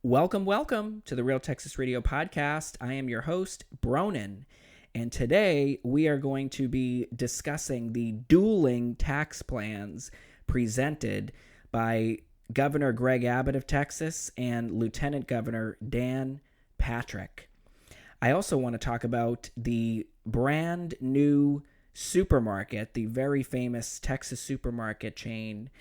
Welcome to the Real Texas Radio Podcast. I am your host, Bronin, and today we are going to be discussing the dueling tax plans presented by Governor Greg Abbott of Texas and Lieutenant Governor Dan Patrick. I also want to talk about the brand new supermarket, the very famous Texas supermarket chain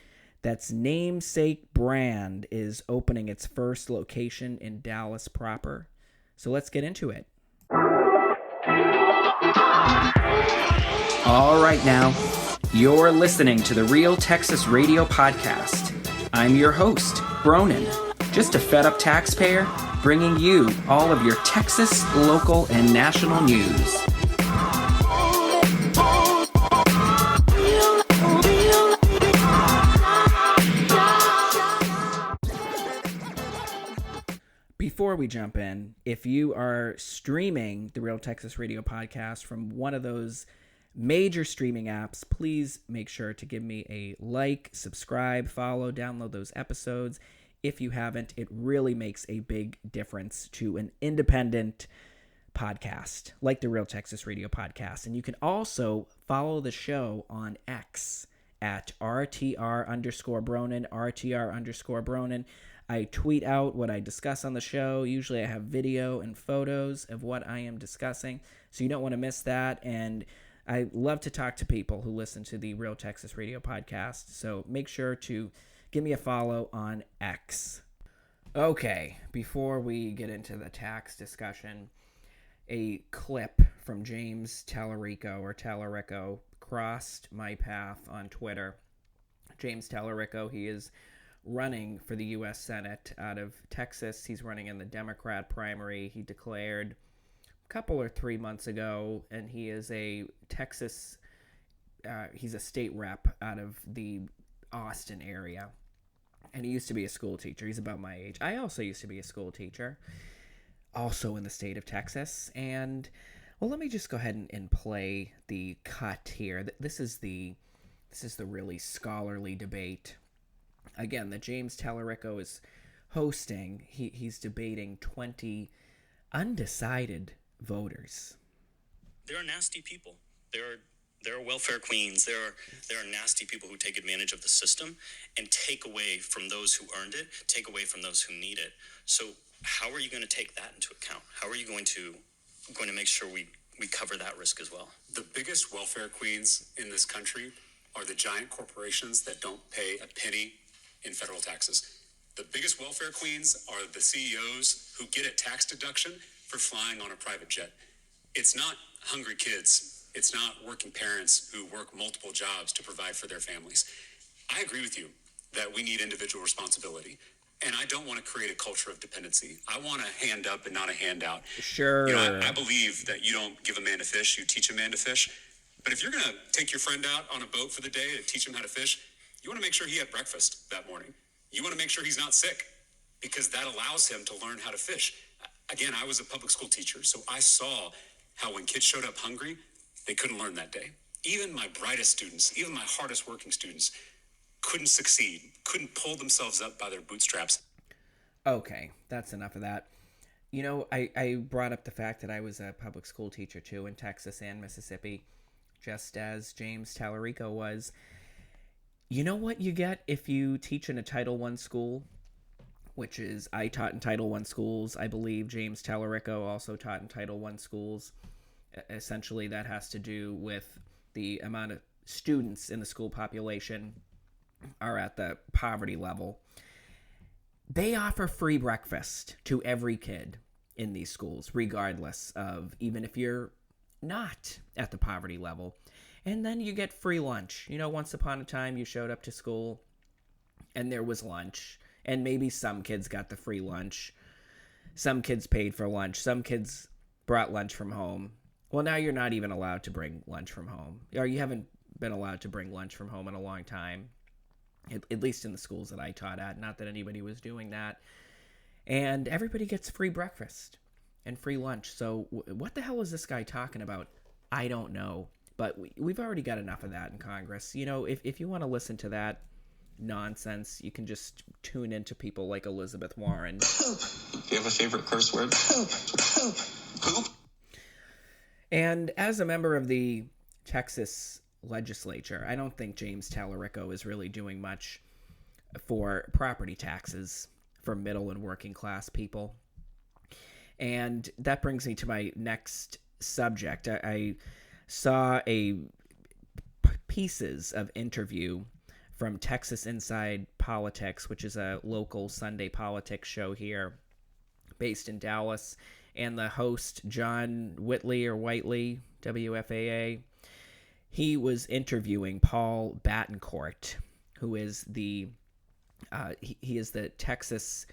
that's namesake brand is opening its first location in Dallas proper. So let's get into it. All right now, you're listening to the Real Texas Radio Podcast. I'm your host, Bronin, just a fed-up taxpayer bringing you all of your Texas, local, and national news. Before we jump in, if you are streaming the Real Texas Radio Podcast from one of those major streaming apps, please make sure to give me a like, subscribe, follow, download those episodes. If you haven't, it really makes a big difference to an independent podcast like the Real Texas Radio Podcast. And you can also follow the show on X at RTR_Bronin, RTR_Bronin. I tweet out what I discuss on the show. Usually I have video and photos of what I am discussing, so you don't want to miss that. And I love to talk to people who listen to the Real Texas Radio Podcast, so make sure to give me a follow on X. Okay, before we get into the tax discussion, a clip from James Tallarico crossed my path on Twitter. James Tallarico, he is running for the U.S. Senate out of Texas. He's running in the Democrat primary. He declared a couple or 3 months ago, and he is a Texas, he's a state rep out of the Austin area. And he used to be a school teacher. He's about my age. I also used to be a school teacher, also in the state of Texas. And, well, let me just go ahead and play the cut here. This is the really scholarly debate, again, that James Tallarico is hosting. He's debating 20 undecided voters. There are nasty people. There are welfare queens. There are nasty people who take advantage of the system and take away from those who earned it, take away from those who need it. So how are you going to take that into account? How are you going to make sure we cover that risk as well? The biggest welfare queens in this country are the giant corporations that don't pay a penny in federal taxes. The biggest welfare queens are the CEOs who get a tax deduction for flying on a private jet. It's not hungry kids. It's not working parents who work multiple jobs to provide for their families. I agree with you that we need individual responsibility, and I don't want to create a culture of dependency. I want a hand up and not a handout. Sure. I believe that you don't give a man to fish, you teach a man to fish. But if you're going to take your friend out on a boat for the day to teach him how to fish, you want to make sure he had breakfast that morning. You want to make sure he's not sick, because that allows him to learn how to fish. Again, I was a public school teacher, so I saw how when kids showed up hungry, they couldn't learn that day. Even my brightest students, even my hardest working students couldn't succeed, couldn't pull themselves up by their bootstraps. Okay, that's enough of that. You know, I brought up the fact that I was a public school teacher too in Texas and Mississippi, just as James Tallarico was. You know what you get if you teach in a Title I school, which is, I taught in Title I schools. I believe James Tallarico also taught in Title I schools. Essentially, that has to do with the amount of students in the school population are at the poverty level. They offer free breakfast to every kid in these schools, regardless of, even if you're not at the poverty level. And then you get free lunch. You know, once upon a time you showed up to school and there was lunch. And maybe some kids got the free lunch. Some kids paid for lunch. Some kids brought lunch from home. Well, now you're not even allowed to bring lunch from home. Or you haven't been allowed to bring lunch from home in a long time. At least in the schools that I taught at. Not that anybody was doing that. And everybody gets free breakfast and free lunch. So what the hell is this guy talking about? I don't know. But we've already got enough of that in Congress. You know, if you want to listen to that, nonsense. You can just tune into people like Elizabeth Warren. Do you have a favorite curse word? Poop. And as a member of the Texas legislature, I don't think James Tallarico is really doing much for property taxes for middle and working class people. And that brings me to my next subject. I saw pieces of interview from Texas Inside Politics, which is a local Sunday politics show here based in Dallas. And the host, John Whitley or Whiteley, WFAA, he was interviewing Paul Battencourt, who is he is the Texas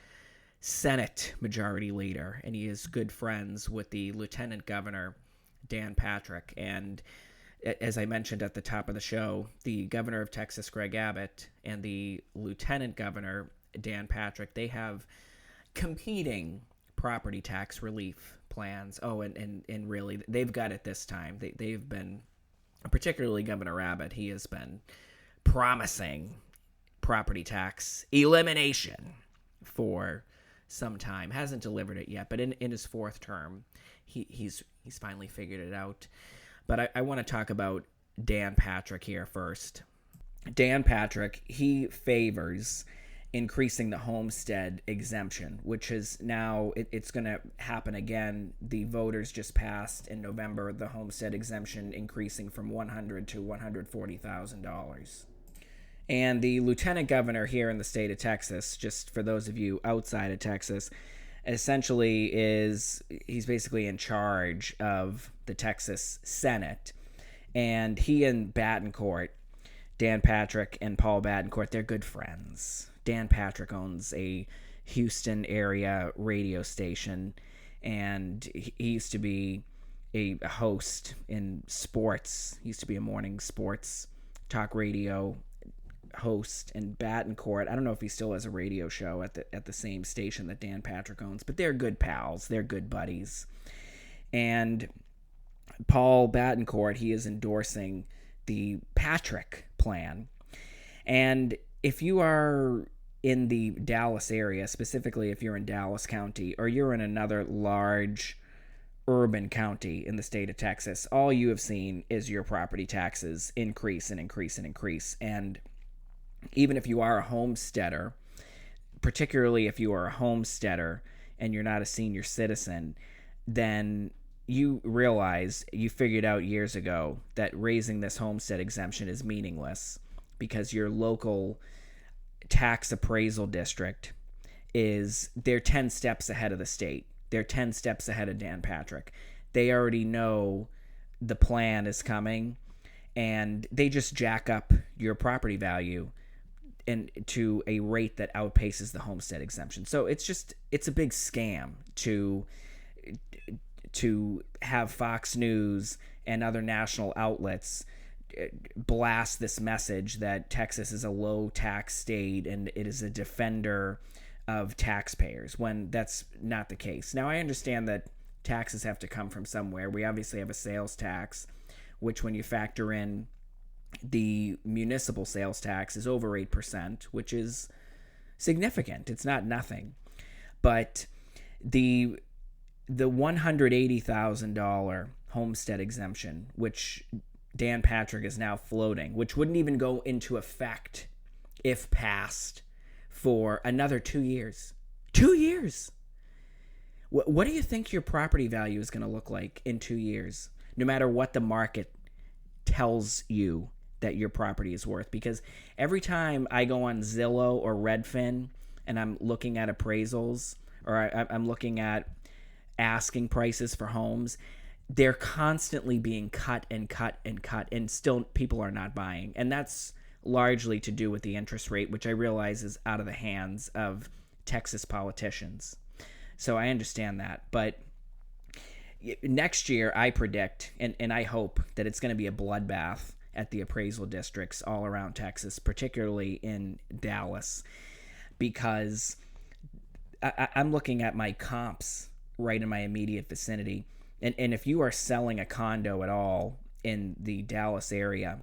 Senate Majority Leader, and he is good friends with the Lieutenant Governor, Dan Patrick. And as I mentioned at the top of the show, the Governor of Texas, Greg Abbott, and the Lieutenant Governor, Dan Patrick, they have competing property tax relief plans. Oh, and really, they've got it this time. They've been, particularly Governor Abbott, he has been promising property tax elimination for some time. Hasn't delivered it yet, but in his fourth term, he's finally figured it out. But I want to talk about Dan Patrick here first. Dan Patrick, he favors increasing the homestead exemption, which is now, it's going to happen again. The voters just passed in November the homestead exemption increasing from $100,000 to $140,000. And the lieutenant governor here in the state of Texas, just for those of you outside of Texas, essentially he's basically in charge of the Texas Senate. And he and Battencourt, Dan Patrick and Paul Battencourt, they're good friends. Dan Patrick owns a Houston area radio station, and he used to be a host in sports. He used to be a morning sports talk radio host. And Battencourt, I don't know if he still has a radio show at the same station that Dan Patrick owns, but they're good pals. They're good buddies. And Paul Battencourt, he is endorsing the Patrick plan. And if you are in the Dallas area, specifically if you're in Dallas County or you're in another large urban county in the state of Texas, all you have seen is your property taxes increase and increase and increase. And even if you are a homesteader, particularly if you are a homesteader and you're not a senior citizen, then you realize, you figured out years ago that raising this homestead exemption is meaningless, because your local tax appraisal district they're 10 steps ahead of the state. They're 10 steps ahead of Dan Patrick. They already know the plan is coming, and they just jack up your property value and to a rate that outpaces the homestead exemption. So it's a big scam to have Fox News and other national outlets blast this message that Texas is a low tax state and it is a defender of taxpayers, when that's not the case. Now, I understand that taxes have to come from somewhere. We obviously have a sales tax, which when you factor in the municipal sales tax is over 8%, which is significant. It's not nothing. But the $180,000 homestead exemption, which Dan Patrick is now floating, which wouldn't even go into effect if passed for another 2 years. 2 years! What do you think your property value is going to look like in 2 years, no matter what the market tells you that your property is worth? Because every time I go on Zillow or Redfin and I'm looking at appraisals, or I'm looking at asking prices for homes, they're constantly being cut and cut and cut, and still people are not buying. And that's largely to do with the interest rate, which I realize is out of the hands of Texas politicians. So I understand that. But next year, I predict, and I hope that it's going to be a bloodbath at the appraisal districts all around Texas, particularly in Dallas, because I'm looking at my comps right in my immediate vicinity. And if you are selling a condo at all in the Dallas area,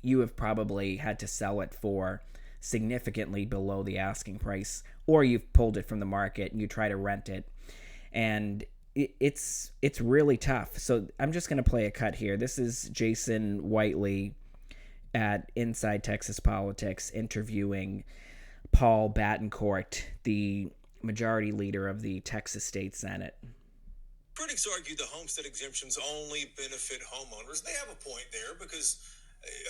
you have probably had to sell it for significantly below the asking price, or you've pulled it from the market and you try to rent it. And it's really tough. So I'm just going to play a cut here. This is Jason Whiteley at Inside Texas Politics interviewing Paul Battencourt, the majority leader of the Texas State Senate. Critics argue the homestead exemptions only benefit homeowners. They have a point there because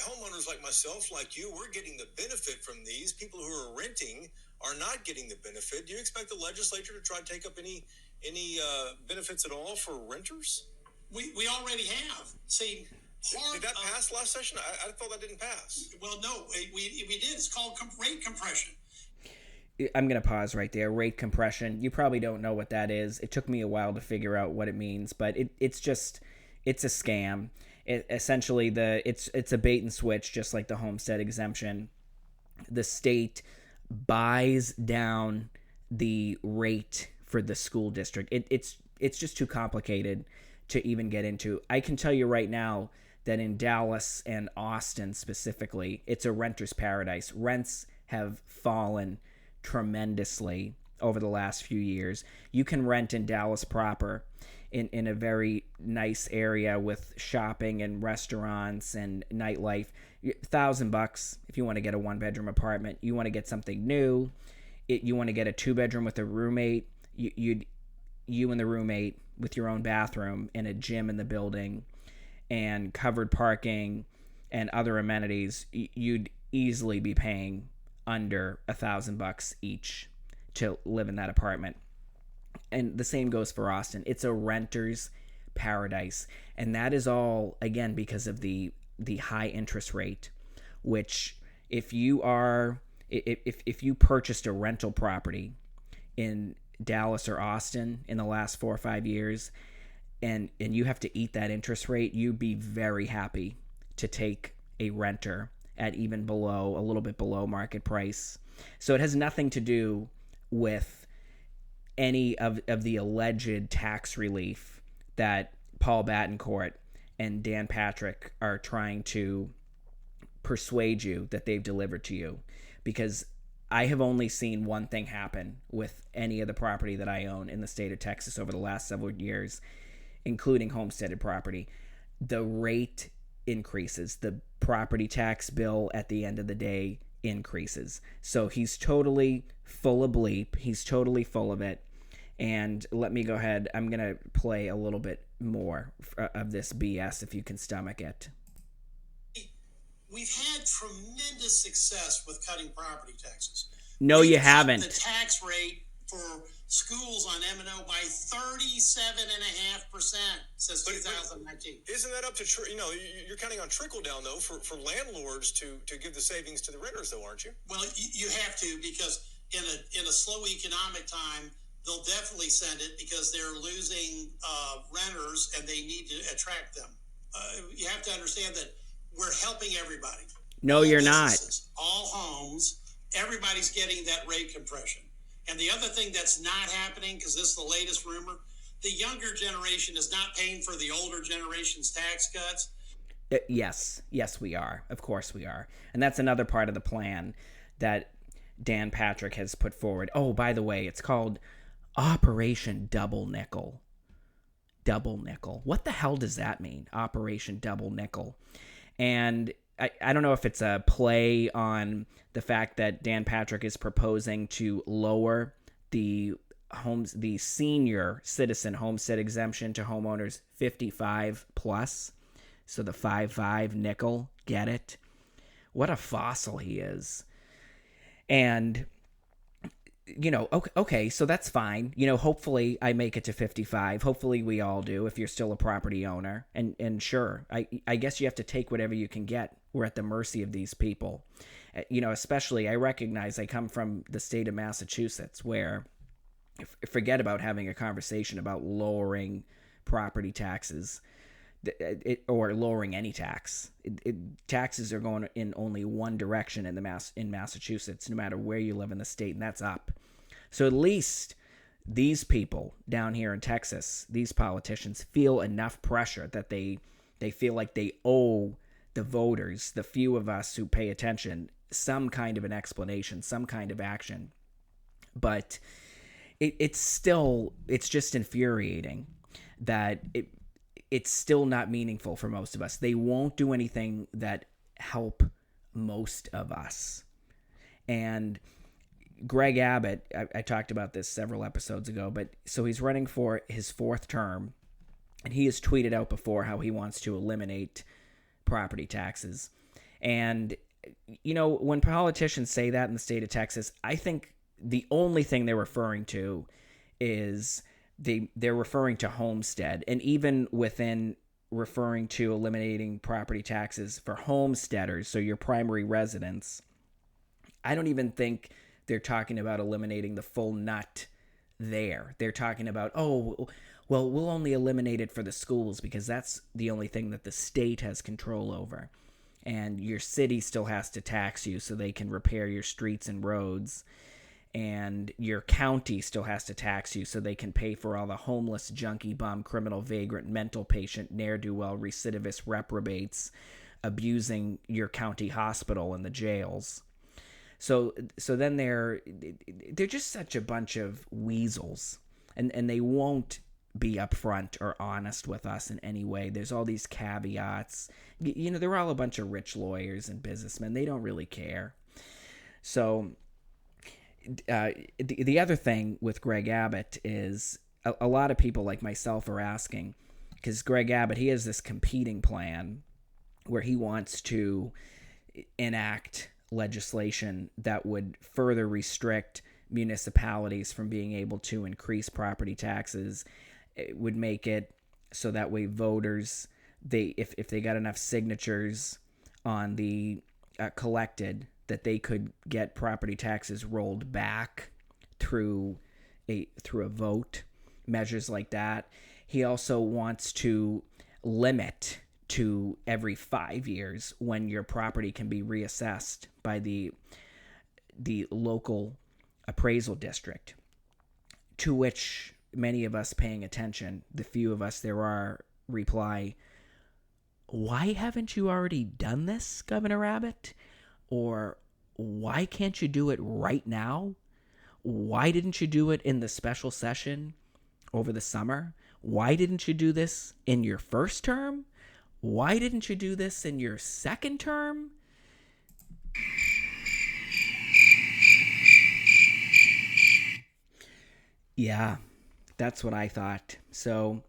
homeowners like myself, like you, we're getting the benefit from these. People who are renting are not getting the benefit. Do you expect the legislature to try to take up any benefits at all for renters? We already have. See, did that pass last session? I thought that didn't pass. Well, no, we did. It's called rate compression. I'm going to pause right there. Rate compression. You probably don't know what that is. It took me a while to figure out what it means, but it's a scam. Essentially, it's a bait and switch, just like the homestead exemption. The state buys down the rate for the school district. It's just too complicated to even get into. I can tell you right now that in Dallas and Austin specifically, it's a renter's paradise. Rents have fallen tremendously over the last few years. You can rent in Dallas proper in a very nice area with shopping and restaurants and nightlife. $1,000 if you want to get a 1-bedroom apartment. You want to get something new. You want to get a 2-bedroom with a roommate. You and the roommate with your own bathroom and a gym in the building and covered parking and other amenities. You'd easily be paying under $1,000 each to live in that apartment. And the same goes for Austin. It's a renter's paradise. And that is all, again, because of the high interest rate, which if you purchased a rental property in Dallas or Austin in the last 4 or 5 years, and you have to eat that interest rate, you'd be very happy to take a renter at even below, a little bit below market price. So it has nothing to do with any of the alleged tax relief that Paul Battencourt and Dan Patrick are trying to persuade you that they've delivered to you. Because I have only seen one thing happen with any of the property that I own in the state of Texas over the last several years, including homesteaded property. The rate increases. The property tax bill at the end of the day increases. So he's totally full of bleep. He's totally full of it. And let me go ahead. I'm going to play a little bit more of this BS if you can stomach it. We've had tremendous success with cutting property taxes. No, you haven't. The tax rate for schools on M&O by 37.5% since 2019. Isn't that up to you're counting on trickle down though for landlords to give the savings to the renters though, aren't you? Well, you have to, because in a slow economic time, they'll definitely send it because they're losing renters and they need to attract them. You have to understand that we're helping everybody. No, you're not. All homes, everybody's getting that rate compression. And the other thing that's not happening, because this is the latest rumor, the younger generation is not paying for the older generation's tax cuts. Yes, we are. Of course we are. And that's another part of the plan that Dan Patrick has put forward. Oh, by the way, it's called Operation Double Nickel. Double Nickel. What the hell does that mean? Operation Double Nickel. And I don't know if it's a play on the fact that Dan Patrick is proposing to lower the senior citizen homestead exemption to homeowners 55 plus. So the 5.5 nickel, get it? What a fossil he is. And okay, so that's fine. Hopefully I make it to 55. Hopefully we all do if you're still a property owner. And sure, I guess you have to take whatever you can get. We're at the mercy of these people. Especially I recognize I come from the state of Massachusetts where forget about having a conversation about lowering property taxes or lowering any tax. Taxes are going in only one direction in Massachusetts, no matter where you live in the state, and that's up. So at least these people down here in Texas, these politicians, feel enough pressure that they feel like they owe the voters, the few of us who pay attention, some kind of an explanation, some kind of action. But it's just infuriating that it's still not meaningful for most of us. They won't do anything that help most of us. And Greg Abbott, I talked about this several episodes ago, but so he's running for his 4th term, and he has tweeted out before how he wants to eliminate property taxes. And, when politicians say that in the state of Texas, I think the only thing they're referring to is they're referring to homestead. And even within referring to eliminating property taxes for homesteaders, so your primary residents, I don't even think they're talking about eliminating the full nut there. They're talking about, oh, well, we'll only eliminate it for the schools because that's the only thing that the state has control over. And your city still has to tax you so they can repair your streets and roads. And your county still has to tax you so they can pay for all the homeless, junkie, bum, criminal, vagrant, mental patient, ne'er-do-well, recidivist reprobates abusing your county hospital and the jails. So then they're just such a bunch of weasels, and they won't be upfront or honest with us in any way. There's all these caveats. They're all a bunch of rich lawyers and businessmen. They don't really care. So the other thing with Greg Abbott is a lot of people like myself are asking, because Greg Abbott, he has this competing plan where he wants to enact legislation that would further restrict municipalities from being able to increase property taxes. It would make it so that way voters, if they got enough signatures on the collected, that they could get property taxes rolled back through a vote, measures like that. He also wants to limit to every 5 years when your property can be reassessed by the local appraisal district, to which many of us paying attention, the few of us there are, reply, why haven't you already done this, Governor Abbott? Or why can't you do it right now? Why didn't you do it in the special session over the summer? Why didn't you do this in your first term? Why didn't you do this in your second term? Yeah, that's what I thought. So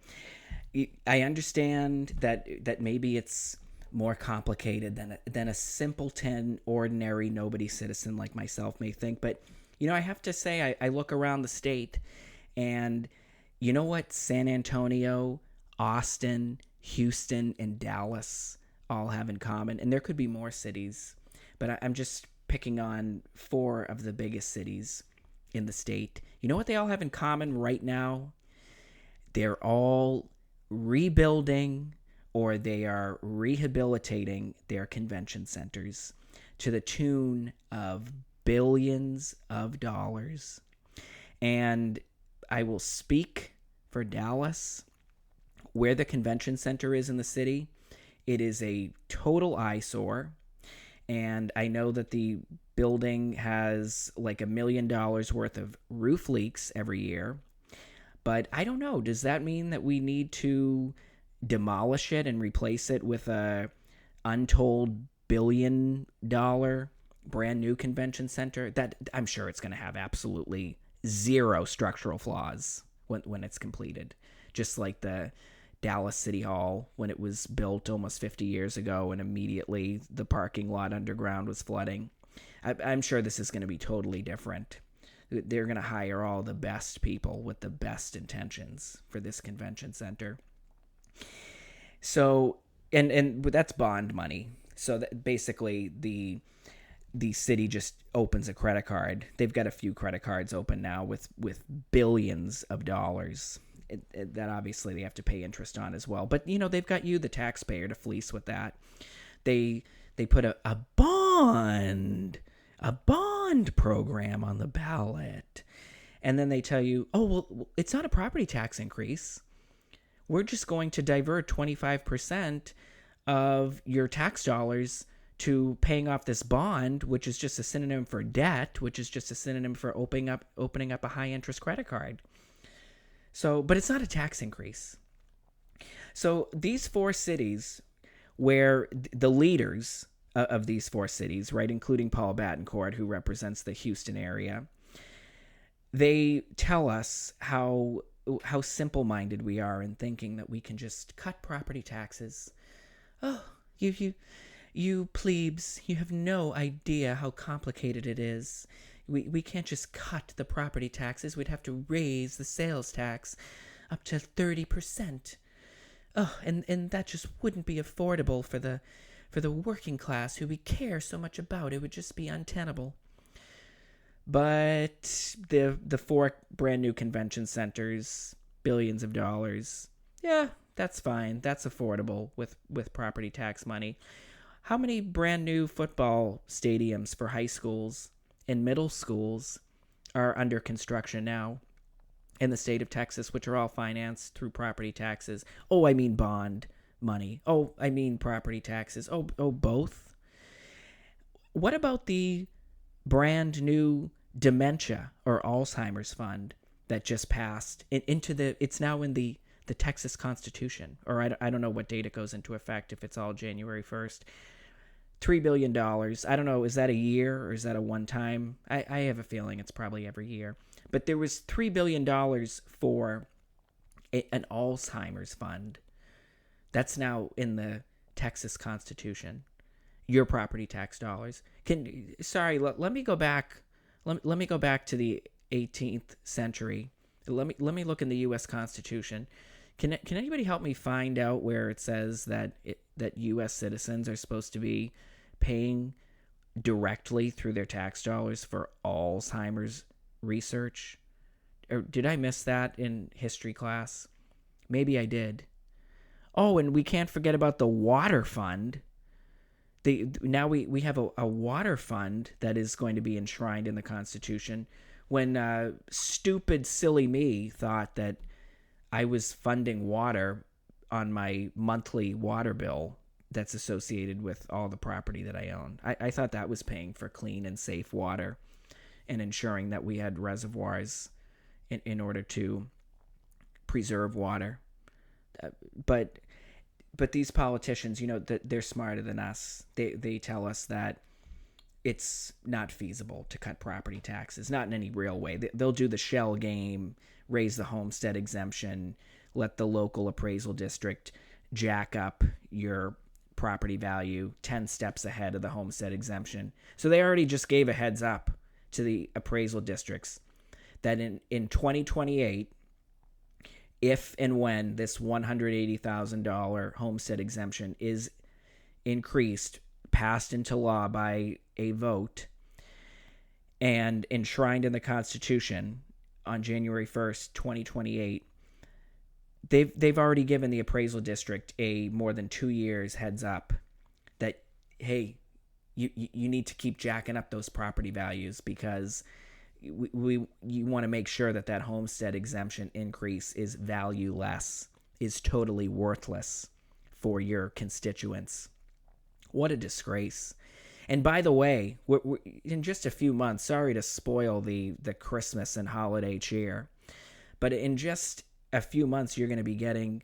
I understand that maybe it's more complicated than a simpleton, ordinary, nobody citizen like myself may think. But, I have to say, I look around the state, and you know what San Antonio, Austin, Houston, and Dallas all have in common? And there could be more cities, but I'm just picking on 4 of the biggest cities in the state. You know what they all have in common right now? They're all rebuilding, or they are rehabilitating their convention centers to the tune of billions of dollars. And I will speak for Dallas, where the convention center is in the city. It is a total eyesore. And I know that the building has like $1 million worth of roof leaks every year. But I don't know. Does that mean that we need to demolish it and replace it with a untold $1 billion brand new convention center? That I'm sure it's going to have absolutely zero structural flaws when it's completed. Just like the Dallas City Hall when it was built almost 50 years ago, and immediately the parking lot underground was flooding. I'm sure this is going to be totally different. They're going to hire all the best people with the best intentions for this convention center. So, and that's bond money. So that basically the city just opens a credit card. They've got a few credit cards open now with billions of dollars. That obviously they have to pay interest on as well. But, they've got you, the taxpayer, to fleece with that. They put a bond program on the ballot. And then they tell you, oh, well, it's not a property tax increase. We're just going to divert 25% of your tax dollars to paying off this bond, which is just a synonym for debt, which is just a synonym for opening up a high interest credit card. So, but it's not a tax increase. So these four cities, where the leaders of these four cities, right, including Paul Battencourt, who represents the Houston area, they tell us how simple-minded we are in thinking that we can just cut property taxes. Oh, you plebes, you have no idea how complicated it is. We can't just cut the property taxes. We'd have to raise the sales tax up to 30%. Oh, and that just wouldn't be affordable for the working class who we care so much about. It would just be untenable. But the four brand new convention centers, billions of dollars, yeah, that's fine. That's affordable with property tax money. How many brand new football stadiums for high schools and middle schools are under construction now in the state of Texas, which are all financed through property taxes? Oh, I mean bond money. Oh, I mean property taxes. Oh, both. What about the brand new dementia or Alzheimer's fund that just passed it's now in the Texas Constitution, or I don't know what date it goes into effect, if it's all January 1st. $3 billion. I don't know, is that a year or is that a one-time? I have a feeling it's probably every year. But there was $3 billion for an Alzheimer's fund. That's now in the Texas Constitution. Your property tax dollars. Let me go back. Let me go back to the 18th century. Let me look in the U.S. Constitution. Can anybody help me find out where it says that U.S. citizens are supposed to be paying directly through their tax dollars for Alzheimer's research? Or did I miss that in history class? Maybe I did. Oh, and we can't forget about the water fund. Now we have a water fund that is going to be enshrined in the Constitution. When stupid, silly me thought that I was funding water on my monthly water bill that's associated with all the property that I own. I thought that was paying for clean and safe water and ensuring that we had reservoirs in order to preserve water. But these politicians, they're smarter than us. They tell us that it's not feasible to cut property taxes, not in any real way. They'll do the shell game, raise the homestead exemption, let the local appraisal district jack up your property value 10 steps ahead of the homestead exemption. So they already just gave a heads up to the appraisal districts that in 2028, if and when this $180,000 homestead exemption is increased, passed into law by a vote, and enshrined in the Constitution on January 1st, 2028, they've already given the appraisal district a more than 2 years heads up that, hey, you need to keep jacking up those property values because you want to make sure that homestead exemption increase is valueless, is totally worthless for your constituents. What a disgrace. And by the way, we're in just a few months, sorry to spoil the Christmas and holiday cheer, but in just a few months, you're going to be getting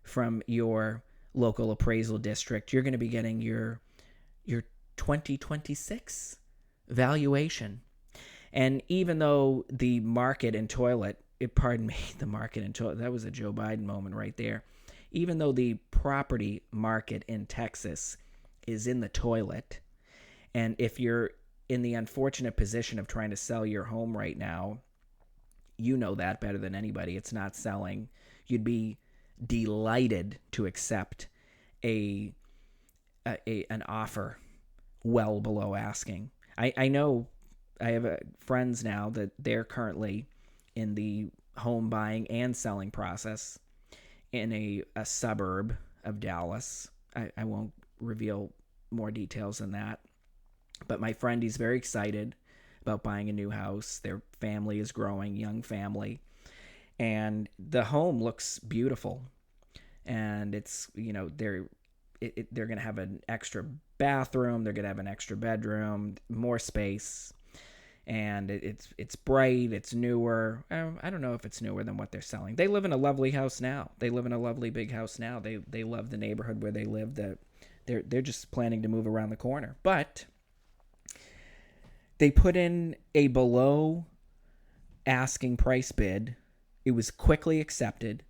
from your local appraisal district, you're going to be getting your 2026 valuation. And even though the market and toilet, the market and toilet, that was a Joe Biden moment right there. Even though the property market in Texas is in the toilet, and if you're in the unfortunate position of trying to sell your home right now, you know that better than anybody. It's not selling. You'd be delighted to accept an offer well below asking. I know I have friends now that they're currently in the home buying and selling process in a suburb of Dallas. I won't reveal more details than that. But my friend, he's very excited about buying a new house. Their family is growing, young family. And the home looks beautiful. And it's, they're going to have an extra bathroom. They're going to have an extra bedroom, more space. And it's bright. It's newer. I don't know if it's newer than what they're selling. They live in a lovely house now. They live in a lovely big house now. They love the neighborhood where they live. They're just planning to move around the corner. But they put in a below asking price bid. It was quickly accepted.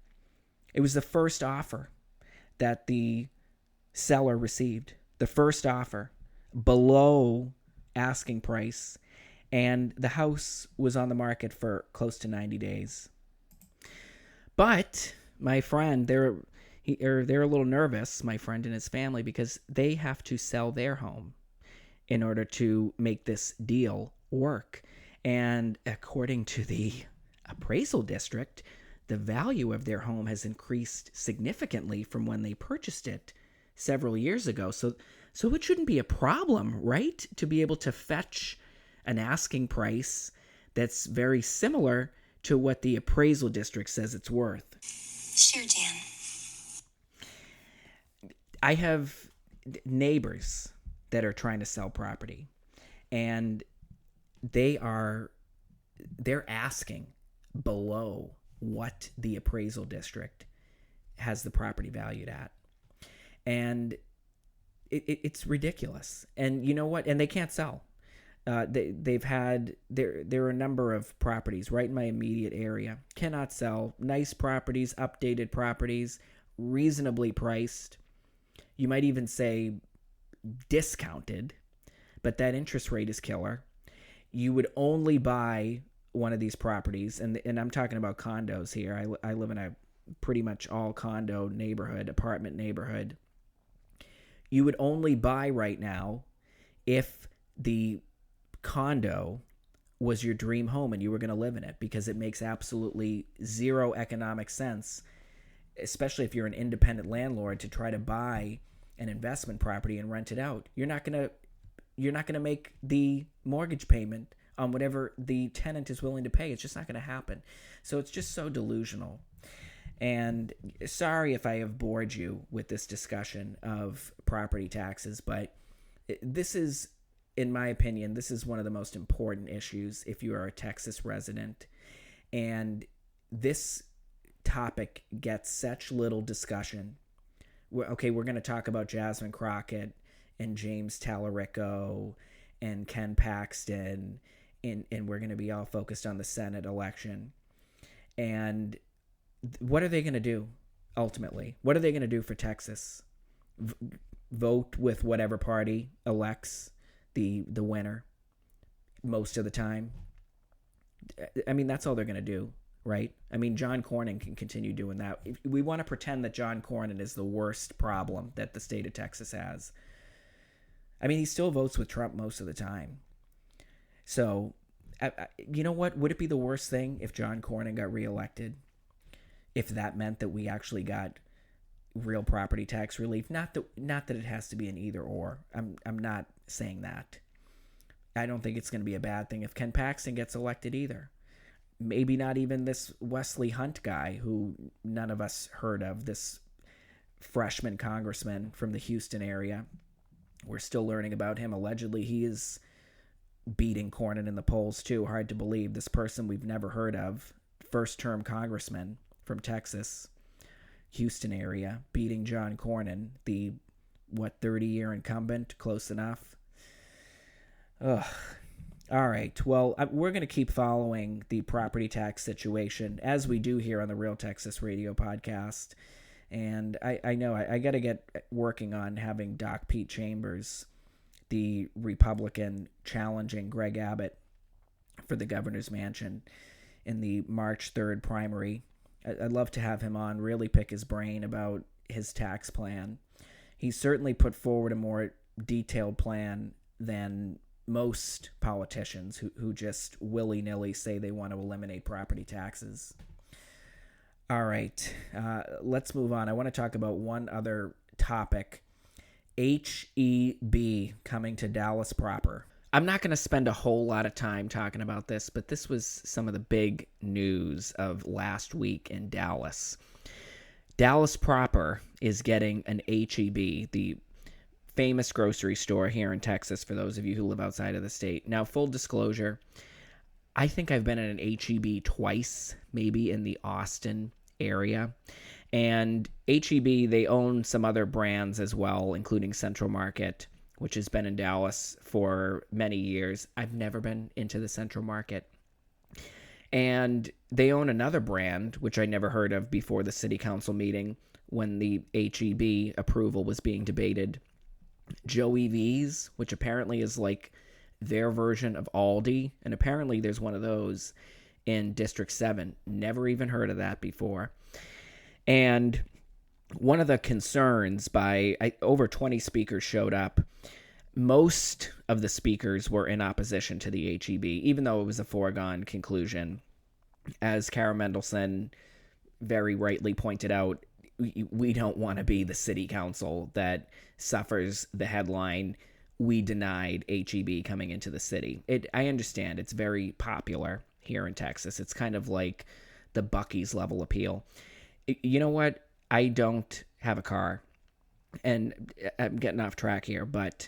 It was the first offer that the seller received. The first offer below asking price. And the house was on the market for close to 90 days. But my friend, they're a little nervous, my friend and his family, because they have to sell their home in order to make this deal work. And according to the appraisal district, the value of their home has increased significantly from when they purchased it several years ago. So it shouldn't be a problem, right? To be able to fetch an asking price that's very similar to what the appraisal district says it's worth. Sure, Dan. I have neighbors that are trying to sell property, and they're asking below what the appraisal district has the property valued at. And it's ridiculous. And you know what? And they can't sell. There are a number of properties right in my immediate area. Cannot sell. Nice properties, updated properties, reasonably priced. You might even say discounted, but that interest rate is killer. You would only buy one of these properties, and I'm talking about condos here. I live in a pretty much all condo neighborhood, apartment neighborhood. You would only buy right now if the condo was your dream home and you were going to live in it, because it makes absolutely zero economic sense, especially if you're an independent landlord, to try to buy an investment property and rent it out. You're not going to make the mortgage payment on whatever the tenant is willing to pay. It's just not going to happen. So it's just so delusional. And sorry if I have bored you with this discussion of property taxes, but this is, in my opinion, this is one of the most important issues if you are a Texas resident. And this topic gets such little discussion. We're going to talk about Jasmine Crockett and James Tallarico and Ken Paxton, and we're going to be all focused on the Senate election. And what are they going to do, ultimately? What are they going to do for Texas? Vote with whatever party elects the winner most of the time. I mean, that's all they're going to do, right? I mean, John Cornyn can continue doing that. If we want to pretend that John Cornyn is the worst problem that the state of Texas has. I mean, he still votes with Trump most of the time. So, you know what? Would it be the worst thing if John Cornyn got reelected? If that meant that we actually got real property tax relief? Not that it has to be an either or. I'm not saying that. I don't think it's going to be a bad thing if Ken Paxton gets elected either. Maybe not even this Wesley Hunt guy who none of us heard of, this freshman congressman from the Houston area. We're still learning about him. Allegedly, he is beating Cornyn in the polls too. Hard to believe. This person we've never heard of, first-term congressman from Texas, Houston area, beating John Cornyn, the 30-year incumbent. Close enough. Ugh. All right. Well, we're going to keep following the property tax situation, as we do here on the Real Texas Radio podcast. And I know I got to get working on having Doc Pete Chambers, the Republican, challenging Greg Abbott for the governor's mansion in the March 3rd primary. I'd love to have him on, really pick his brain about his tax plan. He certainly put forward a more detailed plan than most politicians who just willy-nilly say they want to eliminate property taxes. All right, let's move on. I want to talk about one other topic. HEB coming to Dallas proper. I'm not going to spend a whole lot of time talking about this, but this was some of the big news of last week in Dallas. Dallas proper is getting an HEB, the famous grocery store here in Texas for those of you who live outside of the state. Now, full disclosure, I think I've been in an HEB twice, maybe in the Austin area. And HEB, they own some other brands as well, including Central Market, which has been in Dallas for many years. I've never been into the Central Market. And they own another brand, which I never heard of before the city council meeting when the HEB approval was being debated. Joey V's, which apparently is like their version of Aldi. And apparently there's one of those in District 7. Never even heard of that before. And one of the concerns over 20 speakers showed up. Most of the speakers were in opposition to the HEB, even though it was a foregone conclusion. As Kara Mendelson very rightly pointed out, we don't want to be the city council that suffers the headline, "We denied HEB coming into the city." I understand it's very popular here in Texas. It's kind of like the Buc-ee's level appeal. You know what? I don't have a car, and I'm getting off track here, but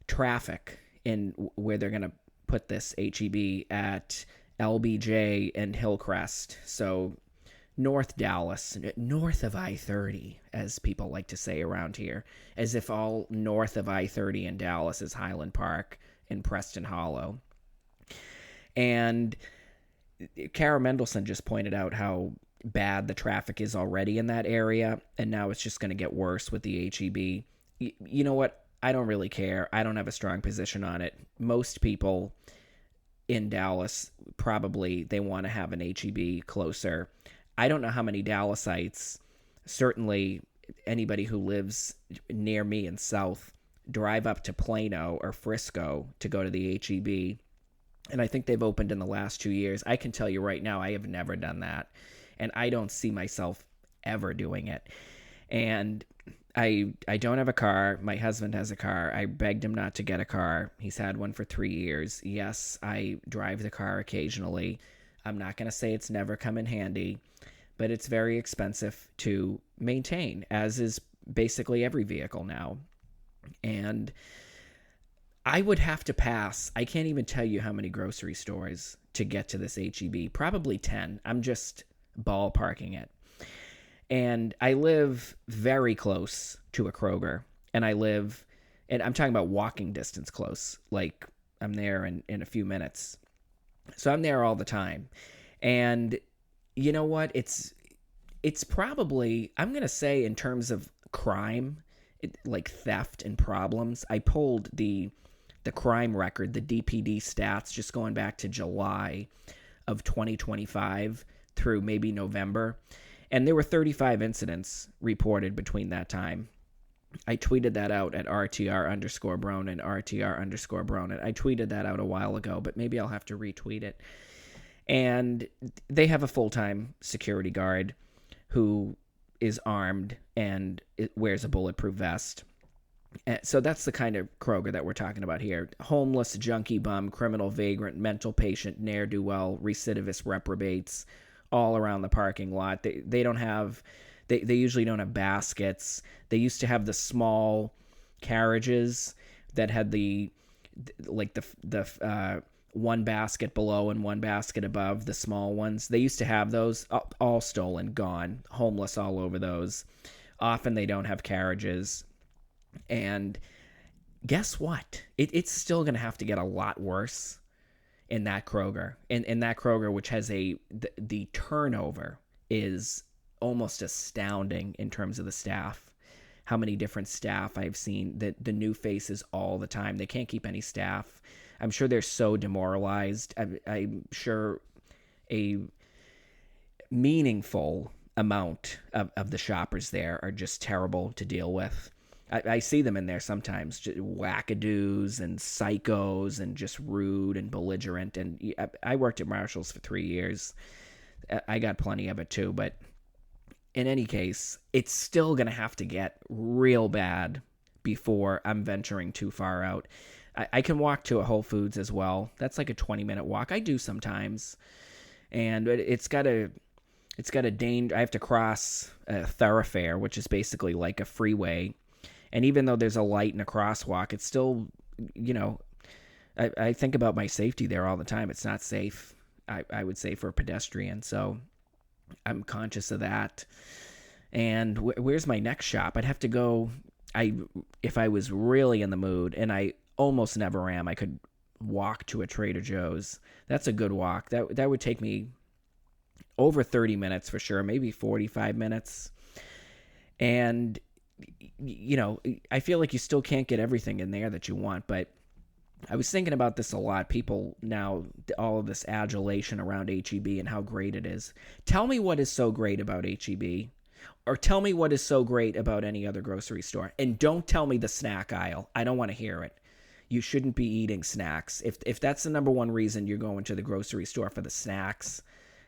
traffic in where they're going to put this HEB at LBJ and Hillcrest, so North Dallas, north of I-30, as people like to say around here, as if all north of I-30 in Dallas is Highland Park and Preston Hollow. And Kara Mendelson just pointed out how bad the traffic is already in that area, and now it's just going to get worse with the HEB. You know what? I don't really care. I don't have a strong position on it. Most people in Dallas probably they want to have an HEB closer. I don't know how many Dallasites, certainly anybody who lives near me in South, drive up to Plano or Frisco to go to the HEB. And I think they've opened in the last 2 years. I can tell you right now, I have never done that. And I don't see myself ever doing it. And I don't have a car. My husband has a car. I begged him not to get a car. He's had one for 3 years. Yes, I drive the car occasionally. I'm not going to say it's never come in handy, but it's very expensive to maintain, as is basically every vehicle now. And I would have to pass. I can't even tell you how many grocery stores to get to this HEB. Probably 10. I'm just ballparking it. And I live very close to a Kroger. And I'm talking about walking distance close. Like, I'm there in a few minutes. So I'm there all the time. And you know what? It's probably, I'm going to say in terms of crime, like theft and problems, I pulled the crime record, the DPD stats, just going back to July of 2025 through maybe November. And there were 35 incidents reported between that time. I tweeted that out at RTR_Bronin, RTR_Bronin. I tweeted that out a while ago, but maybe I'll have to retweet it. And they have a full-time security guard who is armed and wears a bulletproof vest. So that's the kind of Kroger that we're talking about here. Homeless, junkie bum, criminal vagrant, mental patient, ne'er-do-well, recidivist reprobates, all around the parking lot. They don't have... They usually don't have baskets. They used to have the small carriages that had the one basket below and one basket above, the small ones. They used to have those, all stolen, gone, homeless all over those. Often they don't have carriages. And guess what? It's still going to have to get a lot worse in that Kroger. In that Kroger, which has the turnover is almost astounding in terms of the staff. How many different staff I've seen, the new faces all the time. They can't keep any staff. I'm sure they're so demoralized. I'm sure a meaningful amount of the shoppers there are just terrible to deal with. I see them in there sometimes, just wackadoos and psychos and just rude and belligerent. And I worked at Marshall's for 3 years. I got plenty of it too, but in any case, it's still going to have to get real bad before I'm venturing too far out. I can walk to a Whole Foods as well. That's like a 20-minute walk. I do sometimes. And it's got a danger. I have to cross a thoroughfare, which is basically like a freeway. And even though there's a light and a crosswalk, it's still, I think about my safety there all the time. It's not safe, I would say, for a pedestrian. So I'm conscious of that. And where's my next shop? I'd have to go, if I was really in the mood, and I almost never am, I could walk to a Trader Joe's. That's a good walk. That would take me over 30 minutes for sure, maybe 45 minutes. And, I feel like you still can't get everything in there that you want, but I was thinking about this a lot. People now, all of this adulation around HEB and how great it is. Tell me what is so great about HEB, or tell me what is so great about any other grocery store. And don't tell me the snack aisle. I don't want to hear it. You shouldn't be eating snacks. If that's the number one reason you're going to the grocery store, for the snacks,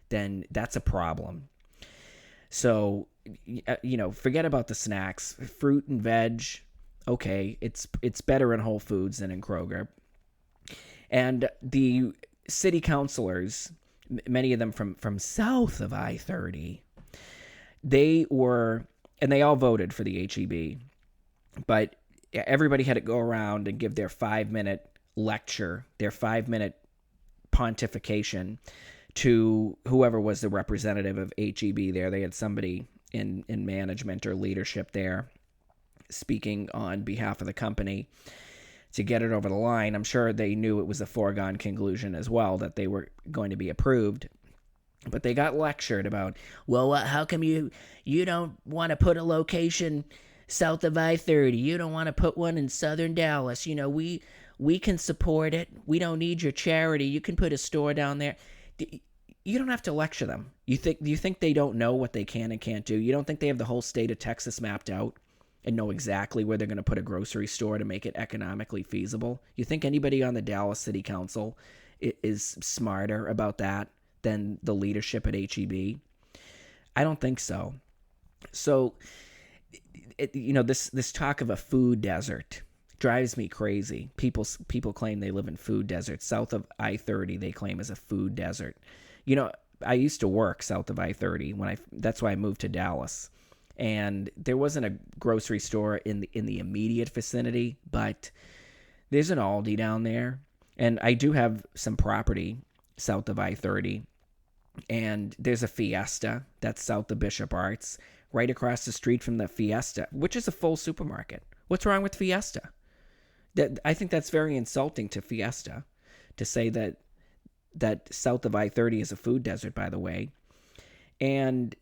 then that's a problem. So, forget about the snacks. Fruit and veg, okay, it's better in Whole Foods than in Kroger. And the city councilors, many of them from south of I-30, they all voted for the HEB, but everybody had to go around and give their 5-minute lecture, their 5-minute pontification to whoever was the representative of HEB there. They had somebody in management or leadership there speaking on behalf of the company to get it over the line. I'm sure they knew it was a foregone conclusion as well that they were going to be approved. But they got lectured about, well, how come you don't want to put a location south of I-30? You don't want to put one in southern Dallas. We can support it. We don't need your charity. You can put a store down there. You don't have to lecture them. You think they don't know what they can and can't do? You don't think they have the whole state of Texas mapped out and know exactly where they're going to put a grocery store to make it economically feasible? You think anybody on the Dallas City Council is smarter about that than the leadership at HEB? I don't think so. So, this talk of a food desert drives me crazy. People claim they live in food deserts. South of I-30, they claim is a food desert. I used to work south of I-30 that's why I moved to Dallas. And there wasn't a grocery store in the immediate vicinity, but there's an Aldi down there. And I do have some property south of I-30. And there's a Fiesta that's south of Bishop Arts, right across the street from the Fiesta, which is a full supermarket. What's wrong with Fiesta? I think that's very insulting to Fiesta to say that south of I-30 is a food desert, by the way. And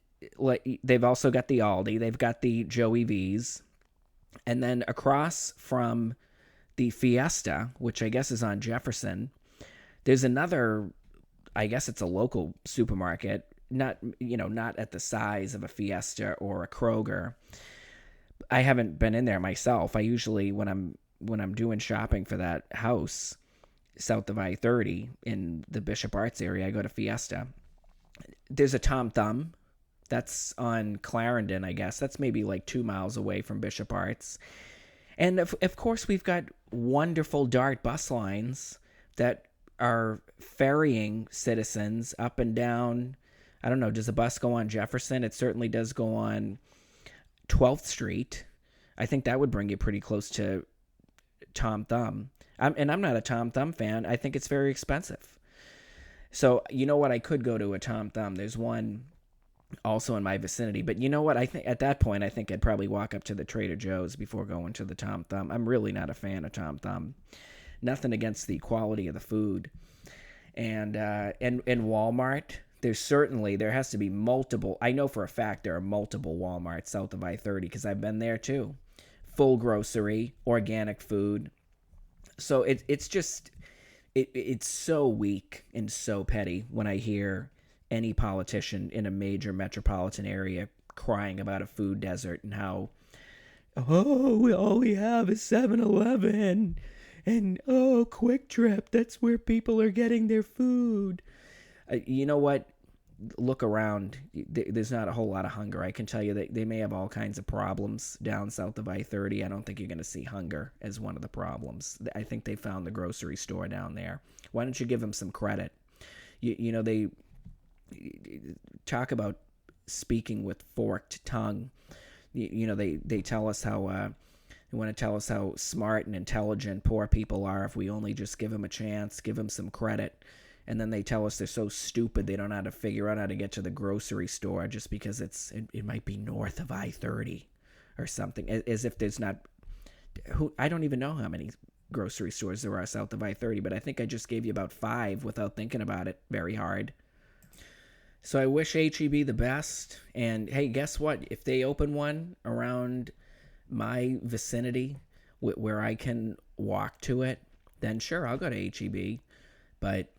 they've also got the Aldi, they've got the Joey V's, and then across from the Fiesta, which I guess is on Jefferson, there's another, I guess it's a local supermarket, not at the size of a Fiesta or a Kroger. I haven't been in there myself. I usually, when I'm doing shopping for that house south of I-30 in the Bishop Arts area, I go to Fiesta. There's a Tom Thumb. That's on Clarendon, I guess. That's maybe like 2 miles away from Bishop Arts. And of course, we've got wonderful DART bus lines that are ferrying citizens up and down. I don't know, does a bus go on Jefferson? It certainly does go on 12th Street. I think that would bring you pretty close to Tom Thumb. I'm not a Tom Thumb fan. I think it's very expensive. So, you know what? I could go to a Tom Thumb. There's one also in my vicinity. But you know what? I think at that point, I think I'd probably walk up to the Trader Joe's before going to the Tom Thumb. I'm really not a fan of Tom Thumb. Nothing against the quality of the food. And Walmart, there has to be multiple. I know for a fact there are multiple Walmarts south of I-30 because I've been there too. Full grocery, organic food. So it's just, it's so weak and so petty when I hear any politician in a major metropolitan area crying about a food desert and how, all we have is 7-Eleven and Quick Trip. That's where people are getting their food. You know what? Look around. There's not a whole lot of hunger. I can tell you that they may have all kinds of problems down south of I-30. I don't think you're going to see hunger as one of the problems. I think they found the grocery store down there. Why don't you give them some credit? They talk about speaking with forked tongue. They tell us how They want to tell us how smart and intelligent poor people are if we only just give them a chance, give them some credit. And then they tell us they're so stupid they don't know how to figure out how to get to the grocery store just because it might be north of I-30 or something. As if there's not... I don't even know how many grocery stores there are south of I-30, but I think I just gave you about 5 without thinking about it very hard. So I wish HEB the best. And hey, guess what? If they open one around my vicinity where I can walk to it, then sure, I'll go to HEB. But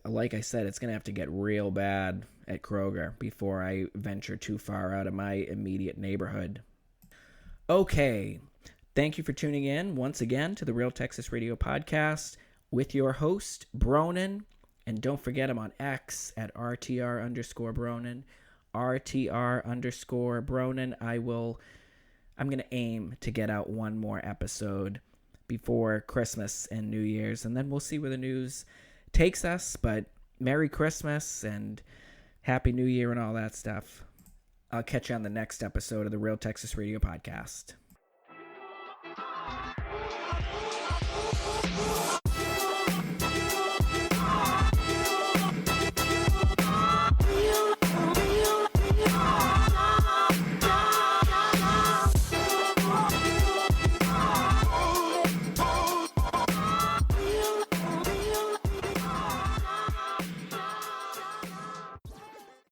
like I said, it's going to have to get real bad at Kroger before I venture too far out of my immediate neighborhood. Okay, thank you for tuning in once again to the Real Texas Radio Podcast with your host, Bronin. And don't forget, I'm on X at RTR_Bronin. RTR_Bronin. I'm going to aim to get out one more episode before Christmas and New Year's, and then we'll see where the news takes us. But Merry Christmas and Happy New Year and all that stuff. I'll catch you on the next episode of the Real Texas Radio Podcast.